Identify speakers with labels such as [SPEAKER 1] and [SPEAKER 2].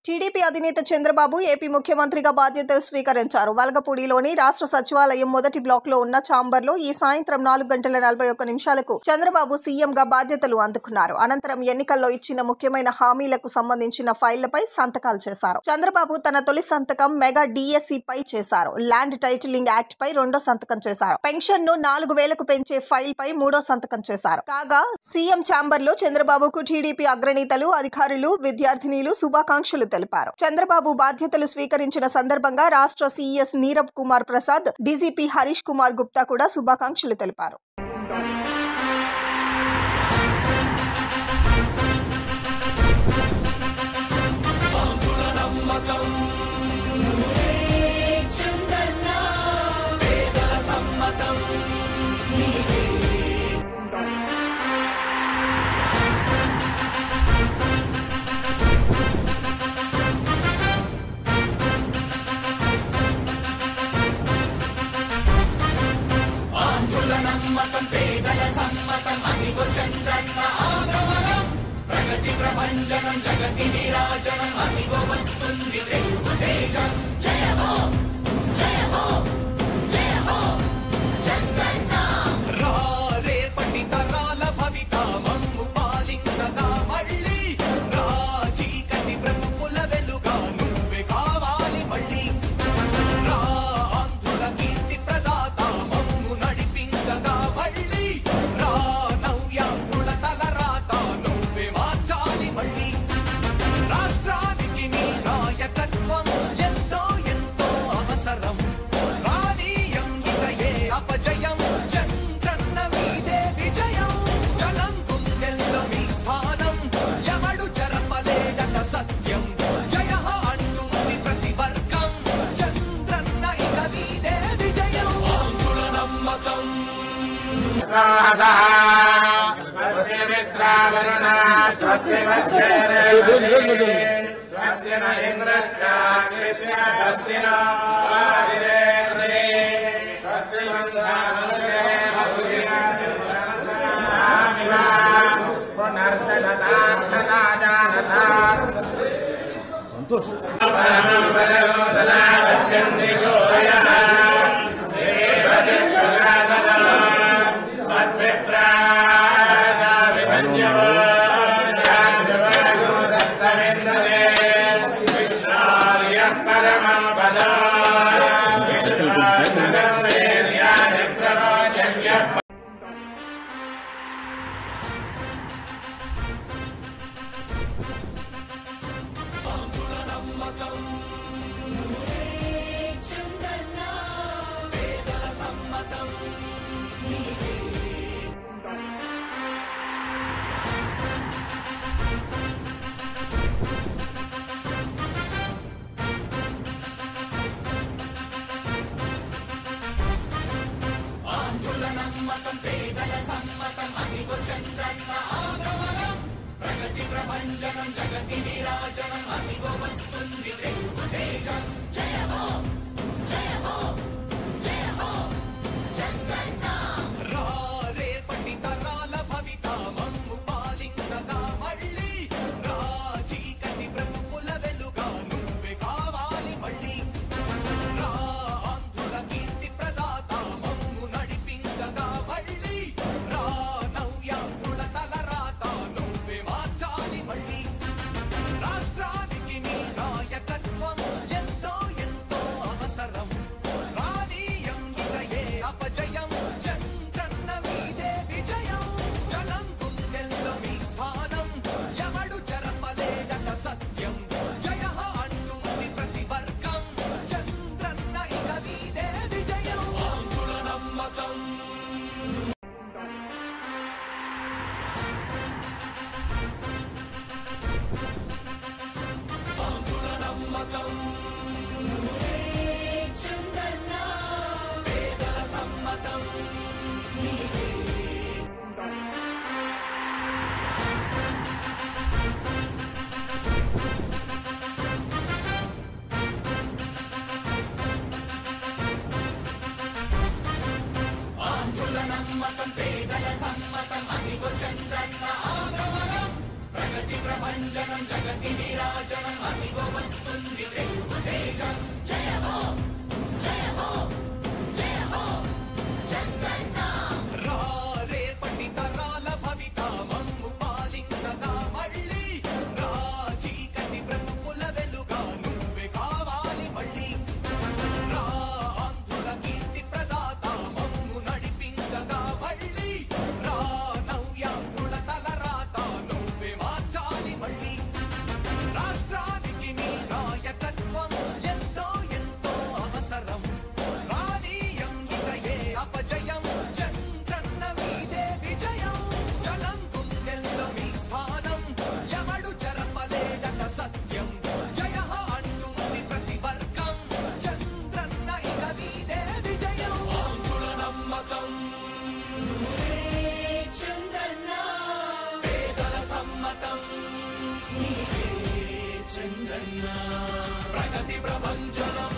[SPEAKER 1] TDP అధినేత Chandrababu AP ముఖ్యమంత్రిగా బాధ్యతలు స్వీకరించారు. వల్గపూడిలోని రాష్ట్ర సచివాలయం మొదటి బ్లాక్ లో ఉన్న ఛాంబర్లో ఈ సాయంత్రం 4:41 చంద్రబాబు సీఎంగా బాధ్యతలు అందుకున్నారు. అనంతరం ఎన్నికల్లో ఇచ్చిన ముఖ్యమైన హామీలకు సంబంధించిన ఫైళ్లపై సంతకాలు చేశారు. చంద్రబాబు తన తొలి సంతకం మెగా డిఎస్సి పై చేశారు. ల్యాండ్ టైటిలింగ్ యాక్ట్ పై రెండో సంతకం చేశారు. పెన్షన్ ను 4,000కు పెంచే ఫైల్ పై మూడో సంతకం చేశారు. కాగా సీఎం ఛాంబర్ లో చంద్రబాబుకు టీడీపీ అగ్రనేతలు, అధికారులు, విద్యార్థినీలు శుభాకాంక్షలు తెలిపారు. చంద్రబాబు బాధ్యతలు స్వీకరించిన సందర్భంగా రాష్ట్ర సీఎస్ నీరబ్ కుమార్ ప్రసాద్, డీజీపీ హరీష్ కుమార్ గుప్తా కూడా శుభాకాంక్షలు తెలిపారు.
[SPEAKER 2] నమ్మకం పేదల సమ్మతం అదిగో చంద్రన్న ఆగమనం ప్రగతి ప్రభంజనం జగతి నీరాజనం అదిగో వస్తుంది తెలుగు తేజం జయ హో జయ హో జయ హో చంద్రన్న రేపటి తరాల భవిత మమ్ము పాలించగా మళ్ళీ చీకటి బ్రతుకుల వెలుగా నువ్వే కావాలి మళ్ళీ ఆంధ్రుల కీర్తి ప్రదాత మమ్ము నడిపించగా మళ్ళీ నవ్యాంధ్రుల తలరాత నువ్వే మార్చాలి మళ్ళీ రాష్ట్రానికి నీ నాయకత్వం ఎంతో ఎంతో అవసరం రానీయం ఇక ఏ అపజయం చంద్రన్న మీదే విజయం జనం గుండెల్లో మీ స్థానం ఎవడు చెరపలేడట సత్యం జయ అంటుంది ప్రతి వర్గం చంద్రన్న ఇక మీదే విజయం ఆంధ్రుల నమ్మకం
[SPEAKER 3] స్వస్తి మిత్రావరుణా స్వస్తి స్వస్తి న ఇంద్రశ్చాగ్నిశ్చ స్వస్తి నో ఆదిత్యే స్వస్తి సంతోష్ సదా పశ్యంతి శోభయః
[SPEAKER 2] పేదల సమ్మతం ఆంధ్రుల నమ్మకం పేదల సమ్మతం అదిగో చంద్రన్న ఆగమనం ప్రగతి ప్రభంజనం జగతి నీరాజనం అదిగో వస్తుంది తెలుగు తేజం జయ హో జయ హో జయ హో చంద్రన్న రేపటి తరాల భవిత మమ్ము పాలించగా మళ్ళీ చీకటి బ్రతుకుల వెలుగా నువ్వే కావాలి మళ్ళీ ఆంధ్రుల కీర్తి ప్రదాత మమ్ము నడిపించగా మళ్ళీ నవ్యాంధ్రుల తలరాత నువ్వే మార్చాలి మళ్ళీ రాష్ట్రానికి నీ నాయకత్వం ఎంతో ఎంతో అవసరం రానీయం ఇక ఏ అపజయం చంద్రన్న మీదే విజయం జనం గుండెల్లో మీ స్థానం ఎవడు చెరపలేడట సత్యం జయ అంటుంది ప్రతి వర్గం చంద్రన్న ఇక మీదే విజయం ఆంధ్రుల నమ్మకం ఆంధ్రుల నమ్మకం చంద్రన్న పేదల సమ్మతం ఆంధ్రుల నమ్మకం పేదల సమ్మతం అదిగో చంద్రన్న ఆగమనం ప్రగతి ప్రభంజనం జగతి నీరాజనం అదిగో ప్రగతి ప్రపంచనం